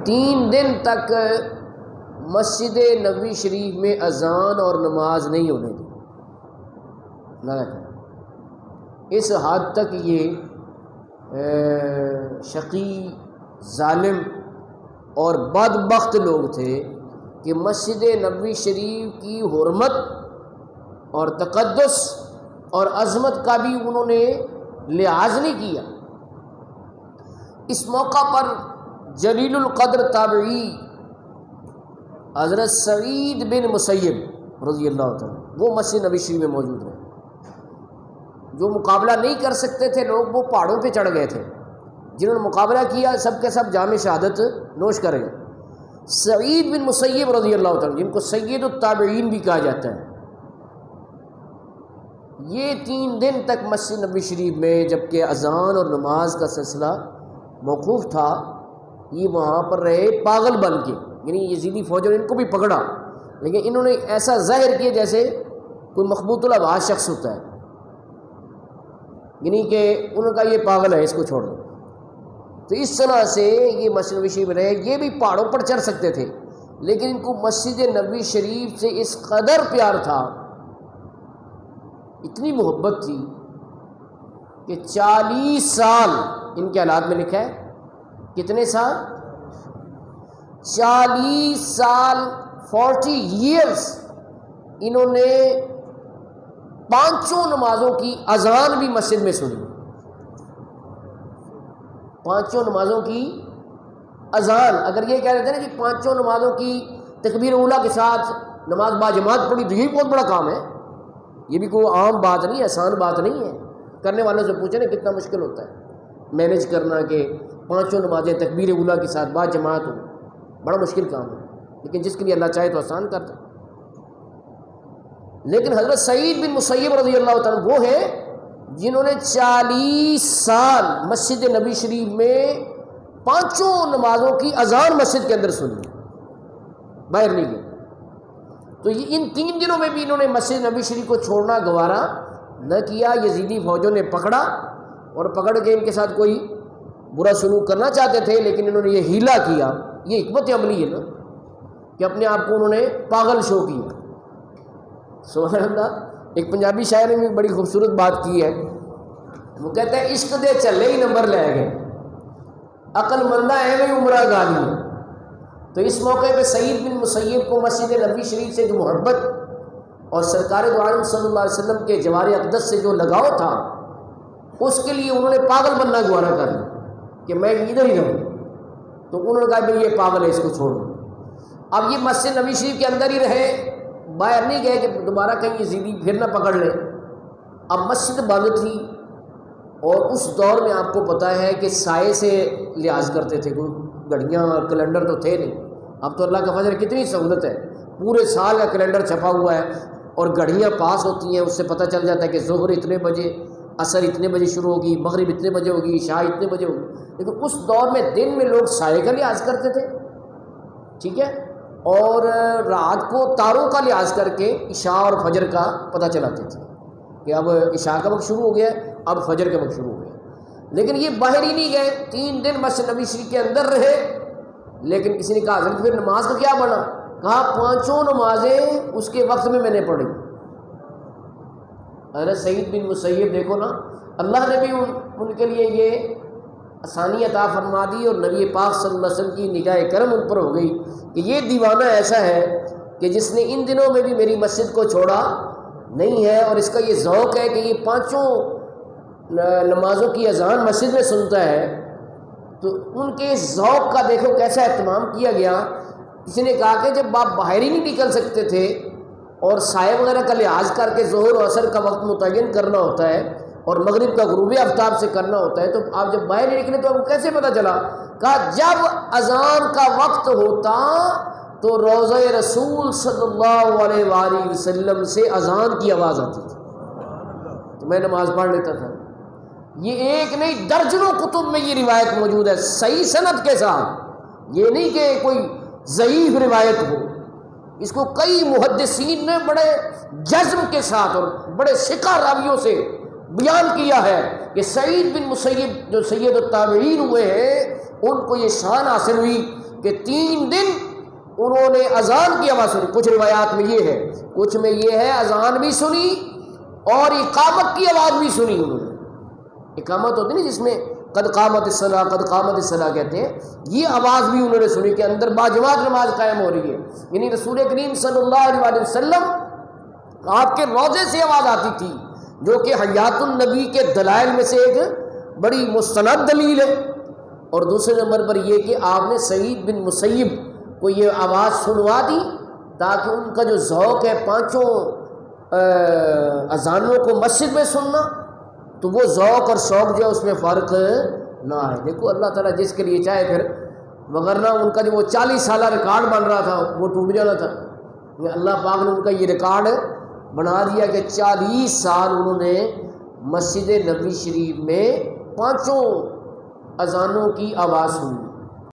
3 دن تک مسجد نبوی شریف میں اذان اور نماز نہیں ہونے دی. اس حد تک یہ شقی، ظالم اور بدبخت لوگ تھے کہ مسجد نبوی شریف کی حرمت اور تقدس اور عظمت کا بھی انہوں نے لحاظ نہیں کیا. اس موقع پر جلیل القدر تابعی حضرت سعید بن مسیب رضی اللہ تعالیٰ وہ مسجد نبوی شریف میں موجود ہیں. جو مقابلہ نہیں کر سکتے تھے لوگ، وہ پہاڑوں پہ چڑھ گئے تھے. جنہوں نے مقابلہ کیا سب کے سب جام شہادت نوش کر گئے. سعید بن مسیب رضی اللہ تعالیٰ جن کو سید التابعین بھی کہا جاتا ہے، یہ 3 دن تک مسجد نبوی شریف میں جبکہ اذان اور نماز کا سلسلہ موقوف تھا، یہ وہاں پر رہے پاگل بن کے. یعنی یزیدی فوجوں نے ان کو بھی پکڑا، لیکن انہوں نے ایسا ظاہر کیا جیسے کوئی مخبوط الآواز شخص ہوتا ہے، یعنی کہ انہوں نے کہا یہ پاگل ہے، اس کو چھوڑ دو. تو اس طرح سے یہ مسجد نبوی شریف رہے. یہ بھی پہاڑوں پر چڑھ سکتے تھے، لیکن ان کو مسجد نبوی شریف سے اس قدر پیار تھا، اتنی محبت تھی کہ 40 سال ان کے حالات میں لکھا ہے. کتنے سال؟ 40 سال 40 ایئرس انہوں نے 5 نمازوں کی اذان بھی مسجد میں سنی. 5 نمازوں کی اذان. اگر یہ کہہ رہے تھے نا کہ 5 نمازوں کی تکبیر اولیٰ کے ساتھ نماز باجماعت پڑھی تو یہ بہت بڑا کام ہے. یہ بھی کوئی عام بات نہیں، آسان بات نہیں ہے. کرنے والوں سے پوچھیں نا کتنا مشکل ہوتا ہے مینیج کرنا کہ 5 نمازیں تکبیر اولیٰ کے ساتھ باجماعت ہو. بڑا مشکل کام ہے، لیکن جس کے لیے اللہ چاہے تو آسان کرتا. لیکن حضرت سعید بن مسیب رضی اللہ تعالیٰ وہ ہیں جنہوں نے 40 سال مسجد نبوی شریف میں 5 نمازوں کی اذان مسجد کے اندر سنی، باہر نہیں گئے. تو یہ ان 3 دنوں میں بھی انہوں نے مسجد نبوی شریف کو چھوڑنا گوارا نہ کیا. یزیدی فوجوں نے پکڑا اور پکڑ کے ان کے ساتھ کوئی برا سلوک کرنا چاہتے تھے، لیکن انہوں نے یہ ہیلا کیا. یہ حکمت عملی ہے نا کہ اپنے آپ کو انہوں نے پاگل شو کیا. سبحان اللہ. ایک پنجابی شاعر نے بھی بڑی خوبصورت بات کی ہے. وہ کہتا ہے عشق دے چلے ہی نمبر لے گئے، عقل مندہ ایویں عمرہ گالی. تو اس موقع پہ سعید بن مسیب کو مسجد نبوی شریف سے جو محبت اور سرکار دو عالم صلی اللہ علیہ وسلم کے جوار اقدس سے جو لگاؤ تھا، اس کے لیے انہوں نے پاگل بننا گوارا کر لیا کہ میں ادھر ہی رہوں. تو انہوں نے کہا بھائی یہ پاگل ہے، اس کو چھوڑ دو. اب یہ مسجد نبوی شریف کے اندر ہی رہے، باہر نہیں گئے کہ دوبارہ کہیں یزیدی پھر نہ پکڑ لے. اب مسجد بند تھی، اور اس دور میں آپ کو پتہ ہے کہ سائے سے لحاظ کرتے تھے. کوئی گھڑیاں اور کیلنڈر تو تھے نہیں. اب تو اللہ کا فضل کتنی سہولت ہے، پورے سال کا کیلنڈر چھپا ہوا ہے اور گھڑیاں پاس ہوتی ہیں. اس سے پتہ چل جاتا ہے کہ ظہر اتنے بجے، عصر اتنے بجے شروع ہوگی، مغرب اتنے بجے ہوگی، عشاء اتنے بجے ہوگی. لیکن اس دور میں دن میں لوگ سائے کا لحاظ کرتے تھے، ٹھیک ہے، اور رات کو تاروں کا لحاظ کر کے عشاء اور فجر کا پتہ چلاتے تھے کہ اب عشاء کا وقت شروع ہو گیا ہے، اب فجر کا وقت شروع ہو گیا. لیکن یہ باہر ہی نہیں گئے، 3 دن مسجد نبوی شریف کے اندر رہے. لیکن کسی نے کہا حضرت پھر نماز کا کیا بنا؟ کہا 5 نمازیں اس کے وقت میں نے پڑھی. حضرت سعید بن مسیب دیکھو نا، اللہ نے بھی ان کے لیے یہ آسانی عطا فرما دی، اور نبی پاک صلی اللہ علیہ وسلم کی نگاہ کرم ان پر ہو گئی کہ یہ دیوانہ ایسا ہے کہ جس نے ان دنوں میں بھی میری مسجد کو چھوڑا نہیں ہے، اور اس کا یہ ذوق ہے کہ یہ 5 نمازوں کی اذان مسجد میں سنتا ہے. تو ان کے ذوق کا دیکھو کیسا اہتمام کیا گیا. کسی نے کہا کہ جب آپ باہر ہی نہیں نکل سکتے تھے اور سائے وغیرہ کا لحاظ کر کے ظہر و عصر کا وقت متعین کرنا ہوتا ہے اور مغرب کا غروب آفتاب سے کرنا ہوتا ہے، تو آپ جب باہر نہیں نکلے تو آپ کو کیسے پتہ چلا؟ کہا جب اذان کا وقت ہوتا تو روضہ رسول صلی اللہ علیہ وآلہ وسلم سے اذان کی آواز آتی تھی تو میں نماز پڑھ لیتا تھا. یہ ایک نہیں درجنوں کتب میں یہ روایت موجود ہے صحیح سند کے ساتھ. یہ نہیں کہ کوئی ضعیف روایت ہو، اس کو کئی محدثین نے بڑے جزم کے ساتھ اور بڑے ثقہ راویوں سے بیان کیا ہے کہ سعید بن مسیب جو سید التابعین ہوئے ہیں، ان کو یہ شان حاصل ہوئی کہ 3 دن انہوں نے اذان کی آواز سنی. کچھ روایات میں یہ ہے، کچھ میں یہ ہے اذان بھی سنی اور اقامت کی آواز بھی سنی. انہوں نے اقامت ہوتی نا جس میں قد قامت الصلاۃ قد قامت الصلاۃ کہتے ہیں، یہ آواز بھی انہوں نے سنی کہ اندر باجماعت نماز قائم ہو رہی ہے. یعنی رسول کریم صلی اللہ علیہ وسلم آپ کے روضے سے آواز آتی تھی، جو کہ حیات النبی کے دلائل میں سے ایک بڑی مستند دلیل ہے. اور دوسرے نمبر پر یہ کہ آپ نے سعید بن مسیب کو یہ آواز سنوا دی تاکہ ان کا جو ذوق ہے 5 اذانوں کو مسجد میں سننا، تو وہ ذوق اور شوق جو ہے اس میں فرق نہ آئے. دیکھو اللہ تعالیٰ جس کے لیے چاہے پھر، وغیرہ ان کا جو وہ 40 سالہ ریکارڈ بن رہا تھا وہ ٹوٹ جانا تھا. اللہ پاک نے ان کا یہ ریکارڈ بنا دیا کہ 40 سال انہوں نے مسجد نبوی شریف میں 5 اذانوں کی آواز سنی.